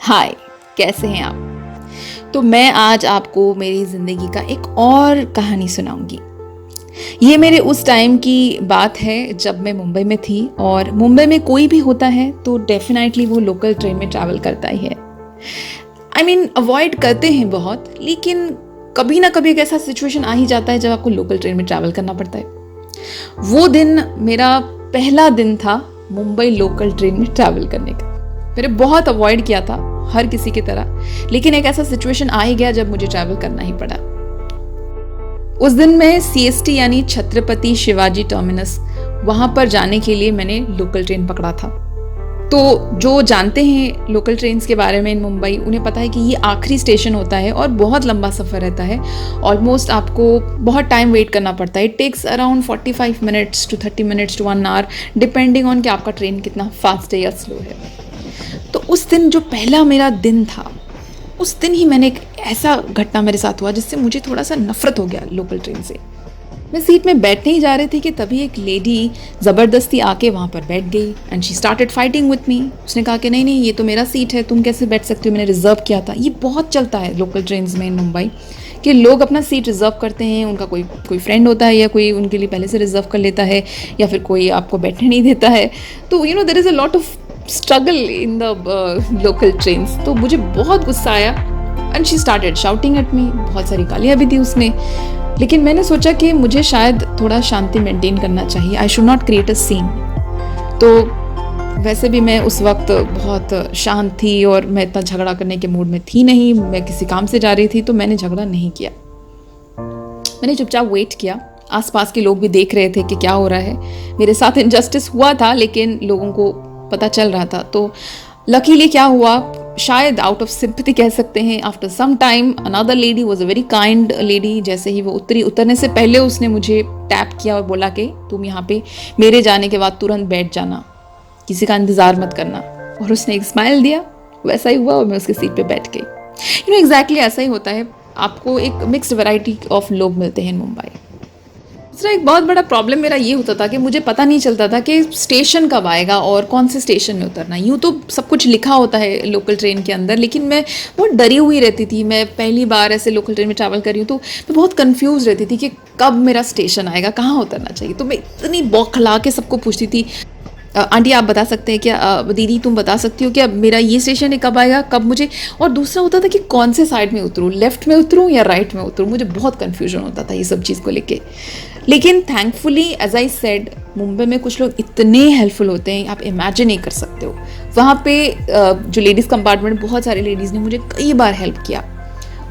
हाय, कैसे हैं आप? तो मैं आज आपको मेरी ज़िंदगी का एक और कहानी सुनाऊंगी। ये मेरे उस टाइम की बात है जब मैं मुंबई में थी और मुंबई में कोई भी होता है तो डेफिनेटली वो लोकल ट्रेन में ट्रैवल करता ही है। अवॉइड करते हैं बहुत, लेकिन कभी ना कभी एक ऐसा सिचुएशन आ ही जाता है जब आपको लोकल ट्रेन में ट्रैवल करना पड़ता है। वो दिन मेरा पहला दिन था मुंबई लोकल ट्रेन में ट्रैवल करने का। मैंने बहुत अवॉइड किया था हर किसी की तरह, लेकिन एक ऐसा सिचुएशन आ ही गया जब मुझे ट्रैवल करना ही पड़ा। उस दिन मैं CST यानी छत्रपति शिवाजी टर्मिनस, वहां पर जाने के लिए मैंने लोकल ट्रेन पकड़ा था। तो जो जानते हैं लोकल ट्रेन्स के बारे में इन मुंबई, उन्हें पता है कि ये आखिरी स्टेशन होता है और बहुत लंबा सफ़र रहता है। ऑलमोस्ट आपको बहुत टाइम वेट करना पड़ता है। It takes around 45 minutes to 30 minutes to 1 hour, depending on कि आपका ट्रेन कितना फास्ट है या स्लो है। तो उस दिन जो पहला मेरा दिन था, उस दिन ही मैंने एक ऐसा घटना मेरे साथ हुआ जिससे मुझे थोड़ा सा नफरत हो गया लोकल ट्रेन से। मैं सीट में बैठने ही जा रही थी कि तभी एक लेडी ज़बरदस्ती आके वहाँ पर बैठ गई and she started fighting with me. उसने कहा कि नहीं नहीं, ये तो मेरा सीट है, तुम कैसे बैठ सकती हो, मैंने रिजर्व किया था। ये बहुत चलता है लोकल ट्रेन्स में इन मुंबई कि लोग अपना सीट रिजर्व करते हैं। उनका कोई फ्रेंड होता है या कोई उनके लिए पहले से रिजर्व कर लेता है, या फिर कोई आपको बैठने नहीं देता है। तो there is a lot of struggle in the local trains. तो मुझे बहुत गुस्सा आया and she started shouting at me. बहुत सारी गालियाँ भी दी उसने, लेकिन मैंने सोचा कि मुझे शायद थोड़ा शांति मेंटेन करना चाहिए। I should not create a scene. तो वैसे भी मैं उस वक्त बहुत शांत थी और मैं इतना झगड़ा करने के मूड में थी नहीं। मैं किसी काम से जा रही थी, तो मैंने झगड़ा नहीं किया। मैंने चुपचाप वेट किया। आसपास के लोग भी देख रहे थे कि क्या हो रहा है। मेरे साथ इनजस्टिस हुआ था, लेकिन लोगों को पता चल रहा था। तो लकीली क्या हुआ, शायद आउट ऑफ सिंपैथी कह सकते हैं, after some time another lady was a very kind lady. जैसे ही वो उतरने से पहले उसने मुझे टैप किया और बोला कि तुम यहाँ पे मेरे जाने के बाद तुरंत बैठ जाना, किसी का इंतज़ार मत करना। और उसने एक स्माइल दिया, वैसा ही हुआ और मैं उसकी सीट पे बैठ गई। एग्जैक्टली ऐसा ही होता है। आपको एक मिक्स्ड वैरायटी ऑफ लोग मिलते हैं इन मुंबई। दूसरा एक बहुत बड़ा प्रॉब्लम मेरा ये होता था कि मुझे पता नहीं चलता था कि स्टेशन कब आएगा और कौन से स्टेशन में उतरना। यूँ तो सब कुछ लिखा होता है लोकल ट्रेन के अंदर, लेकिन मैं बहुत डरी हुई रहती थी। मैं पहली बार ऐसे लोकल ट्रेन में ट्रैवल कर रही हूँ, तो मैं बहुत कंफ्यूज रहती थी कि कब मेरा स्टेशन आएगा, कहाँ उतरना चाहिए। तो मैं इतनी बौखला के सबको पूछती थी, आंटी आप बता सकते हैं क्या, दीदी तुम बता सकती हो क्या मेरा ये स्टेशन है, कब आएगा, कब मुझे। और दूसरा होता था कि कौन से साइड में उतरूँ, लेफ्ट में उतरूँ या राइट में उतरूँ। मुझे बहुत कन्फ्यूजन होता था ये सब चीज़ को लेके। लेकिन thankfully as I said, Mumbai में कुछ लोग इतने हेल्पफुल होते हैं, आप इमेजिन नहीं कर सकते हो। वहाँ पे जो लेडीज़ कंपार्टमेंट, बहुत सारी लेडीज़ ने मुझे कई बार हेल्प किया।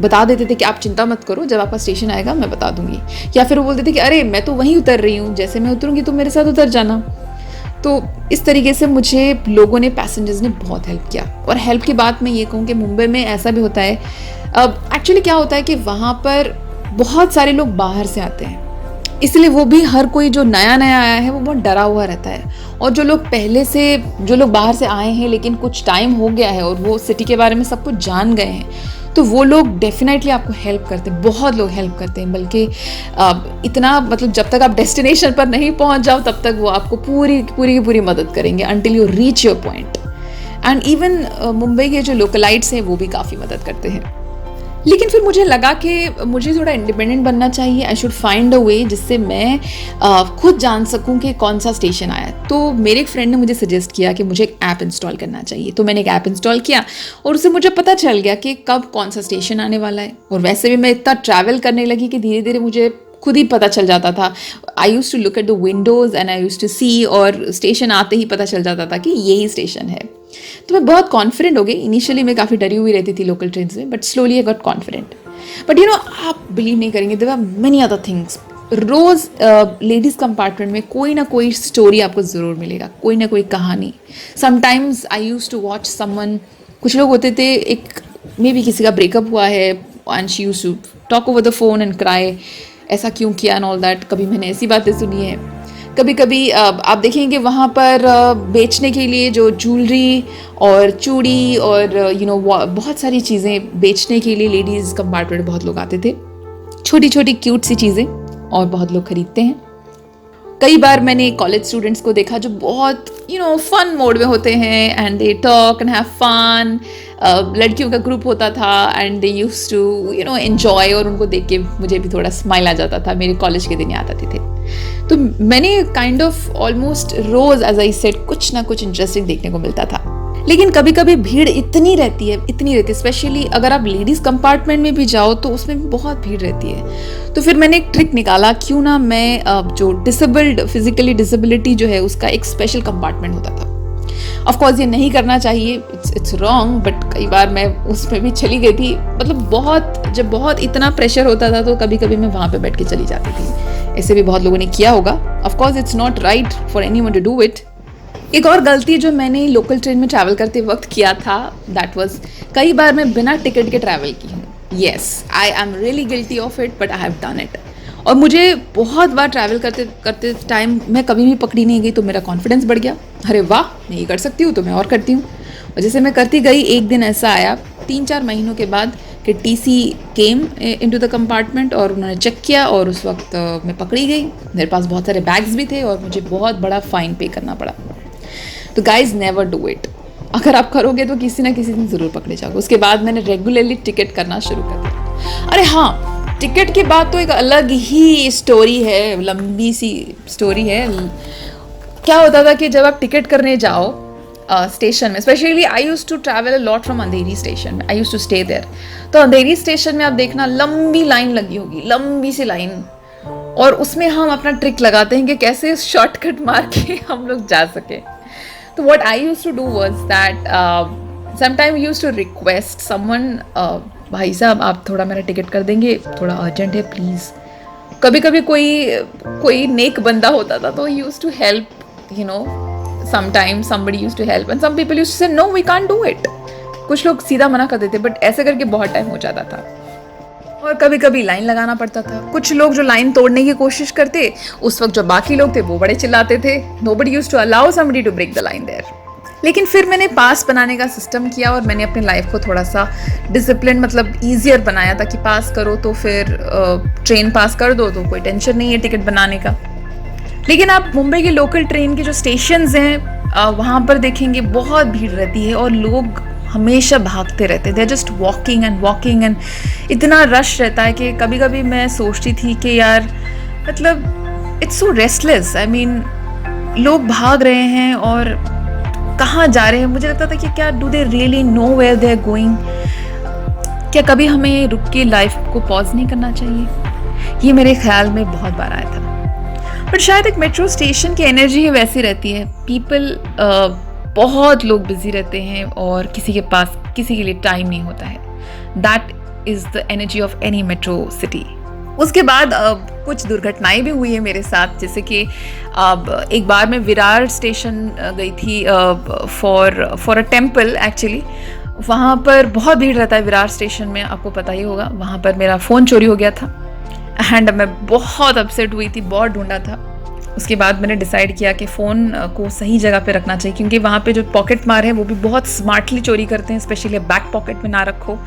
बता देते थे कि आप चिंता मत करो, जब आपका स्टेशन आएगा मैं बता दूंगी। या फिर वो बोलते थे कि अरे मैं तो वहीं उतर रही हूँ, जैसे मैं उतरूँगी तो मेरे साथ उतर जाना। तो इस तरीके से मुझे लोगों ने, पैसेंजर्स ने बहुत हेल्प किया। और हेल्प की बात मैं ये कहूँ कि मुंबई में ऐसा भी होता है, एक्चुअली क्या होता है कि वहाँ पर बहुत सारे लोग बाहर से आते हैं, इसलिए वो भी हर कोई जो नया नया आया है वो बहुत डरा हुआ रहता है। और जो लोग बाहर से आए हैं लेकिन कुछ टाइम हो गया है और वो सिटी के बारे में सब कुछ जान गए हैं, तो वो लोग डेफिनेटली आपको हेल्प करते हैं। बहुत लोग हेल्प करते हैं, बल्कि इतना जब तक आप डेस्टिनेशन पर नहीं पहुंच जाओ तब तक वो आपको पूरी की पूरी मदद करेंगे until you reach your point. And even Mumbai के जो लोकलाइट्स हैं वो भी काफ़ी मदद करते हैं। लेकिन फिर मुझे लगा कि मुझे थोड़ा इंडिपेंडेंट बनना चाहिए। आई शुड फाइंड अ वे जिससे मैं खुद जान सकूं कि कौन सा स्टेशन आया। तो मेरे एक फ्रेंड ने मुझे सजेस्ट किया कि मुझे एक ऐप इंस्टॉल करना चाहिए। तो मैंने एक ऐप इंस्टॉल किया और उससे मुझे पता चल गया कि कब कौन सा स्टेशन आने वाला है। और वैसे भी मैं इतना ट्रैवल करने लगी कि धीरे धीरे मुझे खुद ही पता चल जाता था। I use to look at the windows and I use to see, और स्टेशन आते ही पता चल जाता था कि यही स्टेशन है। तो मैं बहुत कॉन्फिडेंट हो गई। इनिशियली मैं काफ़ी डरी हुई रहती थी लोकल ट्रेन में, but slowly I got confident. But आप बिलीव नहीं करेंगे, there are many other things. रोज़ लेडीज़ कंपार्टमेंट में कोई ना कोई स्टोरी आपको ज़रूर मिलेगा, कोई ना कोई कहानी। Sometimes I use to watch someone, कुछ लोग होते थे, एक मे बी किसी का ब्रेकअप हुआ है and she used to talk over the phone and cry, ऐसा क्यों किया एंड ऑल दैट। कभी मैंने ऐसी बातें सुनी है। कभी कभी आप देखेंगे वहाँ पर बेचने के लिए जो ज्वेलरी और चूड़ी और बहुत सारी चीज़ें बेचने के लिए लेडीज़ कंपार्टमेंट बहुत लोग आते थे, छोटी छोटी क्यूट सी चीज़ें, और बहुत लोग खरीदते हैं। कई बार मैंने कॉलेज स्टूडेंट्स को देखा जो बहुत फन मोड में होते हैं and they talk and have fun. लड़कियों का ग्रुप होता था and they used to enjoy, और उनको देख के मुझे भी थोड़ा स्माइल आ जाता था. मेरे कॉलेज के दिन याद आते थे. तो मैंने काइंड ऑफ ऑलमोस्ट रोज एज आई सेड कुछ ना कुछ इंटरेस्टिंग देखने को मिलता था. लेकिन कभी कभी भीड़ इतनी रहती है, स्पेशली अगर आप लेडीज कंपार्टमेंट में भी जाओ तो उसमें भी बहुत भीड़ रहती है. तो फिर मैंने एक ट्रिक निकाला, क्यों ना मैं जो फिजिकली डिसेबिलिटी जो है उसका एक स्पेशल कंपार्टमेंट होता था. ऑफ कोर्स ये नहीं करना चाहिए, इट्स रॉन्ग, बट कई बार मैं उसमें भी चली गई थी. मतलब जब बहुत इतना प्रेशर होता था तो कभी कभी मैं वहाँ पे बैठ के चली जाती थी. ऐसे भी बहुत लोगों ने किया होगा. Of course it's not right for anyone to do it. एक और गलती जो मैंने लोकल ट्रेन में ट्रैवल करते वक्त किया था, दैट वाज कई बार मैं बिना टिकट के ट्रैवल की हूँ. Yes, I am really guilty of it, but I have done it. और मुझे बहुत बार ट्रैवल करते टाइम मैं कभी भी पकड़ी नहीं गई तो मेरा कॉन्फिडेंस बढ़ गया. अरे वाह, मैं ये कर सकती हूँ तो मैं और करती हूँ. और जैसे मैं करती गई, एक दिन ऐसा आया 3-4 महीनों के बाद कि TC came into the compartment और उन्होंने चेक किया और उस वक्त मैं पकड़ी गई. मेरे पास बहुत सारे बैग्स भी थे और मुझे बहुत बड़ा फाइन पे करना पड़ा. तो गाइज नेवर डू इट. अगर आप करोगे तो किसी ना किसी दिन ज़रूर पकड़े जाओगे. उसके बाद मैंने रेगुलरली टिकट करना शुरू कर दिया. अरे हाँ, टिकट के बाद तो एक अलग ही स्टोरी है, लंबी सी स्टोरी है. क्या होता था कि जब आप टिकट करने जाओ स्टेशन में, specially I use to travel a lot from Andheri station, I use to stay there. तो अंधेरी स्टेशन में आप देखना लंबी लाइन लगी होगी, लंबी सी लाइन, और उसमें हम अपना ट्रिक लगाते हैं कि कैसे शॉर्टकट मार के हम लोग जा सके. So what I used to do was that sometimes used to request someone, भाई साहब आप थोड़ा मेरा टिकट कर देंगे, थोड़ा अर्जेंट है प्लीज़. कभी कभी कोई नेक बंदा होता था तो he used to help, sometimes somebody used to help and some people used to say no we can't do it. कुछ लोग सीधा मना कर देते, बट ऐसे करके बहुत टाइम हो जाता था. और कभी कभी लाइन लगाना पड़ता था. कुछ लोग जो लाइन तोड़ने की कोशिश करते, उस वक्त जो बाकी लोग थे वो बड़े चिल्लाते थे. Nobody used to allow somebody to break the line there. लेकिन फिर मैंने पास बनाने का सिस्टम किया और मैंने अपने लाइफ को थोड़ा सा डिसिप्लिन, मतलब ईजियर बनाया था कि पास करो तो फिर ट्रेन पास कर दो तो कोई टेंशन नहीं है टिकट बनाने का. लेकिन आप मुंबई के लोकल ट्रेन के जो स्टेशंस हैं वहाँ पर देखेंगे बहुत भीड़ रहती है और लोग हमेशा भागते रहते. They are just walking and इतना रश रहता है कि कभी कभी मैं सोचती थी कि यार मतलब it's so restless. I mean लोग भाग रहे हैं और कहाँ जा रहे हैं. मुझे लगता था कि क्या do they really know where they are going. क्या कभी हमें रुक के लाइफ को पॉज नहीं करना चाहिए? ये मेरे ख्याल में बहुत बार आया था. बट शायद एक मेट्रो स्टेशन की एनर्जी ही वैसी रहती है. पीपल बहुत लोग बिजी रहते हैं और किसी के पास किसी के लिए टाइम नहीं होता है. That is the energy of any metro city. उसके बाद कुछ दुर्घटनाएं भी हुई है मेरे साथ. जैसे कि एक बार मैं विरार स्टेशन गई थी फॉर अ टेम्पल एक्चुअली. वहाँ पर बहुत भीड़ रहता है विरार स्टेशन में, आपको पता ही होगा. वहाँ पर मेरा फ़ोन चोरी हो गया था एंड मैं बहुत अपसेट हुई थी, बहुत ढूंढा था. उसके बाद मैंने डिसाइड किया कि फ़ोन को सही जगह पे रखना चाहिए, क्योंकि वहाँ पे जो पॉकेट मार हैं वो भी बहुत स्मार्टली चोरी करते हैं. स्पेशली बैक पॉकेट में ना रखो.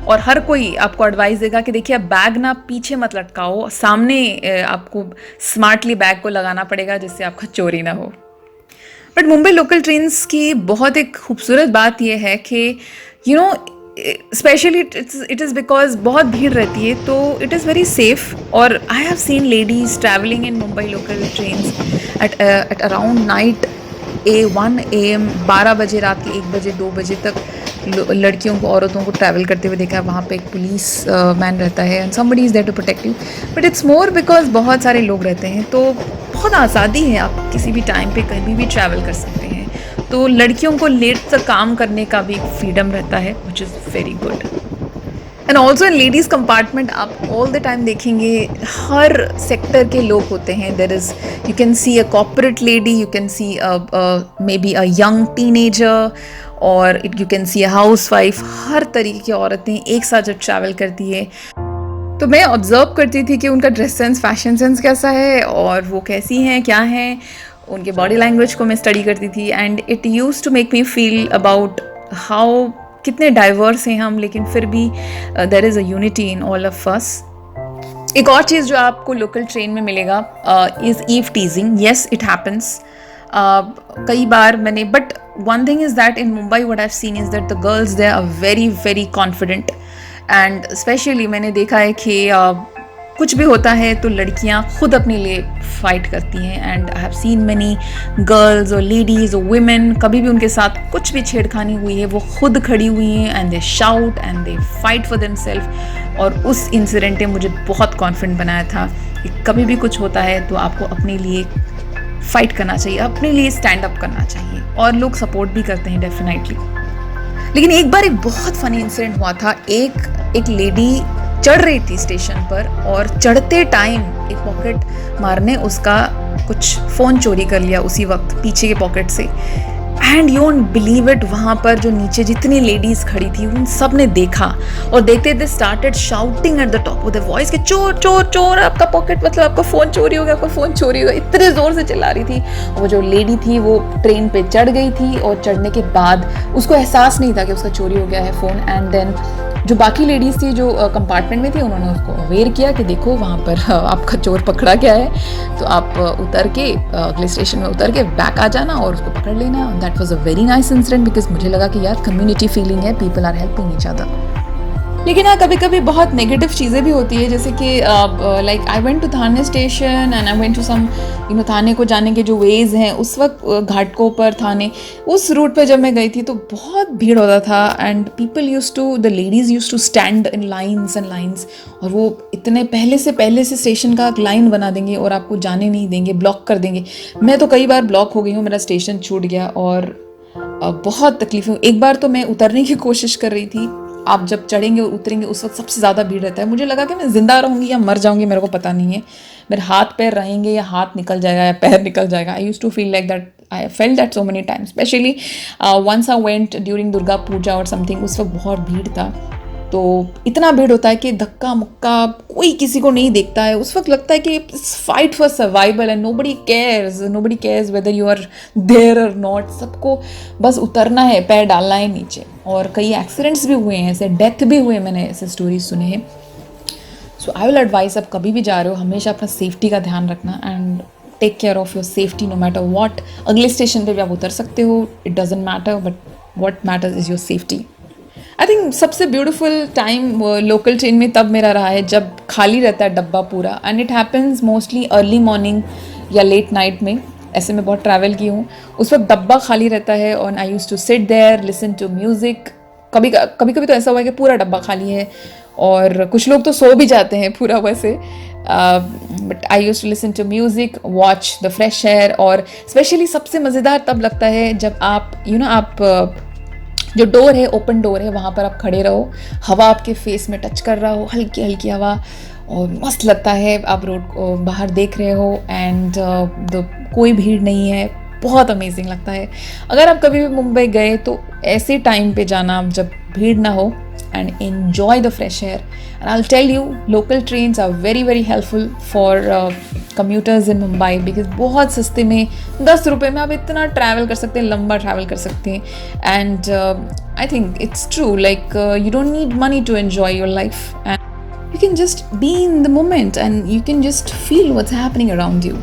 और हर कोई आपको एडवाइस देगा कि देखिए बैग ना पीछे मत लटकाओ, सामने आपको स्मार्टली बैग को लगाना पड़ेगा जिससे आपका चोरी ना हो. बट मुंबई लोकल ट्रेन्स की बहुत एक खूबसूरत बात यह है कि स्पेशली इट इज़ बिकॉज बहुत भीड़ रहती है तो इट इज़ वेरी सेफ. और I have seen ladies travelling in Mumbai local trains at around night 1 AM, 12 बजे, रात के 1 बजे 2 बजे तक लड़कियों को, औरतों को ट्रैवल करते हुए देखा है. वहाँ पे एक पुलिस मैन रहता है and somebody is there to protect you. But it's more because बहुत सारे लोग रहते हैं तो बहुत आज़ादी है. आप किसी भी टाइम पे कहीं भी ट्रैवल कर सकते हैं. तो लड़कियों को लेट तक काम करने का भी फ्रीडम रहता है, which is very good. And also in ladies compartment आप ऑल द टाइम देखेंगे हर सेक्टर के लोग होते हैं. There is, you can see a corporate lady, you can see maybe a young teenager, और you can see a housewife. हर तरीके की औरतें एक साथ जब ट्रैवल करती है तो मैं ऑब्जर्व करती थी कि उनका ड्रेस सेंस, फैशन सेंस कैसा है और वो कैसी हैं, क्या हैं. उनके बॉडी लैंग्वेज को मैं स्टडी करती थी and it use to make me feel about how कितने डाइवर्स हैं हम, लेकिन फिर भी there is a unity in all of us. एक और चीज़ जो आपको लोकल ट्रेन में मिलेगा is eve teasing. Yes, it happens. कई बार मैंने, but one thing is that in Mumbai what I have seen is that the girls they are very very confident. And specially मैंने देखा है कि कुछ भी होता है तो लड़कियां खुद अपने लिए फाइट करती हैं. And I have seen many girls और लेडीज़ और वुमेन, कभी भी उनके साथ कुछ भी छेड़खानी हुई है वो खुद खड़ी हुई हैं and they shout and they fight for themselves. और उस इंसिडेंट ने मुझे बहुत कॉन्फिडेंट बनाया था कि कभी भी कुछ होता है तो आपको अपने लिए फाइट करना चाहिए, अपने लिए स्टैंड अप करना चाहिए. और लोग सपोर्ट भी करते हैं डेफिनेटली. लेकिन एक बार एक बहुत फनी इंसिडेंट हुआ था. एक लेडी चढ़ रही थी स्टेशन पर और चढ़ते टाइम एक पॉकेट मार ने उसका कुछ फ़ोन चोरी कर लिया उसी वक्त पीछे के पॉकेट से. And you won't believe it, वहाँ पर जो नीचे जितनी लेडीज़ खड़ी थी उन सब ने देखा और देखते they started shouting at the top of the voice कि चोर चोर चोर, आपका पॉकेट, मतलब आपका फ़ोन चोरी हो गया, आपका फ़ोन चोरी हो गया. इतने ज़ोर से चिल्ला रही थी. वो जो लेडी थी वो ट्रेन पे चढ़ गई थी और चढ़ने के बाद उसको एहसास नहीं था कि उसका चोरी हो गया है फ़ोन. एंड देन जो बाकी लेडीज़ थी जो कंपार्टमेंट में थी उन्होंने उसको अवेयर किया कि देखो वहाँ पर आपका चोर पकड़ा गया है, तो आप उतर के अगले स्टेशन में उतर के बैक आ जाना और उसको पकड़ लेना. That was a very nice incident because मुझे लगा कि यार कम्युनिटी फीलिंग है, people are helping each other. लेकिन हाँ, कभी कभी बहुत नेगेटिव चीज़ें भी होती है. जैसे कि like I went to Thane station and I went to some Thane को जाने के जो वेज हैं उस वक्त घाटकों पर थाने उस रूट पे जब मैं गई थी तो बहुत भीड़ होता था. And people use to, the ladies use to stand in lines and lines. और वो इतने पहले से स्टेशन का लाइन बना देंगे और आपको जाने नहीं देंगे, ब्लॉक कर देंगे. मैं तो कई बार ब्लॉक हो गई हूँ, मेरा स्टेशन छूट गया और बहुत तकलीफ. एक बार तो मैं उतरने की कोशिश कर रही थी. आप जब चढ़ेंगे और उतरेंगे उस वक्त सबसे ज़्यादा भीड़ रहता है. मुझे लगा कि मैं ज़िंदा रहूँगी या मर जाऊँगी, मेरे को पता नहीं है. मेरे हाथ पैर रहेंगे या हाथ निकल जाएगा या पैर निकल जाएगा. I use to feel like that. I felt that so many times. Specially once I went during Durga Puja और समथिंग, उस वक्त बहुत भीड़ था. तो इतना भीड़ होता है कि धक्का मुक्का कोई किसी को नहीं देखता है. उस वक्त लगता है कि fight for survival and nobody cares whether you are there और नॉट. सबको बस उतरना है, पैर डालना है नीचे. और कई एक्सीडेंट्स भी हुए हैं, ऐसे डेथ भी हुए, मैंने ऐसे स्टोरीज सुने हैं. सो आई विल एडवाइस, आप कभी भी जा रहे हो हमेशा अपना सेफ्टी का ध्यान रखना and take care of your safety no matter what. अगले स्टेशन पे भी आप उतर सकते हो, it doesn't matter, but what matters is your safety. I think सबसे ब्यूटीफुल टाइम लोकल ट्रेन में तब मेरा रहा है जब खाली रहता है डब्बा पूरा. And it happens mostly early morning या लेट नाइट में. ऐसे मैं बहुत ट्रैवल की हूँ. उस वक्त डब्बा खाली रहता है और I use to sit there, listen to music. कभी कभी तो ऐसा हुआ है कि पूरा डब्बा खाली है और कुछ लोग तो सो भी जाते हैं पूरा वैसे. But I use to listen to music, watch the fresh air. और स्पेशली सबसे मज़ेदार तब लगता है जब आप आप जो डोर है, ओपन डोर है, वहाँ पर आप खड़े रहो, हवा आपके फेस में टच कर रहा हो, हल्की हल्की हवा, और मस्त लगता है. आप रोड को बाहर देख रहे हो एंड कोई भीड़ नहीं है, बहुत अमेजिंग लगता है. अगर आप कभी भी मुंबई गए तो ऐसे टाइम पे जाना जब भीड़ ना हो and enjoy the fresh air. And I'll tell you, local trains are very very helpful for commuters in Mumbai because बहुत सस्ते में 10 रुपए में आप इतना ट्रैवल कर सकते हैं, लंबा ट्रैवल कर सकते हैं. And I think it's true, like you don't need money to enjoy your life and you can just be in the moment and you can just feel what's happening around you.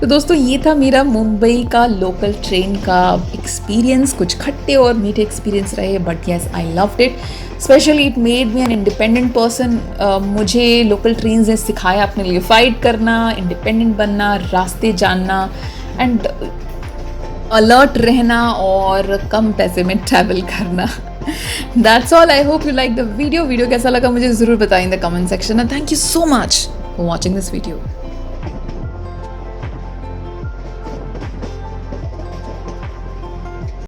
तो दोस्तों, ये था मेरा मुंबई का local train का experience. कुछ खट्टे और मीठे एक्सपीरियंस रहे, but yes I loved it. Specially it made me an independent person. मुझे लोकल ट्रेन ने सिखाया अपने लिए फ़ाइट करना, इंडिपेंडेंट बनना, रास्ते जानना एंड अलर्ट रहना और कम पैसे में ट्रैवल करना. That's all. I hope you like the video. कैसा लगा मुझे ज़रूर बताएं in the comment section. And thank you so much for watching this video.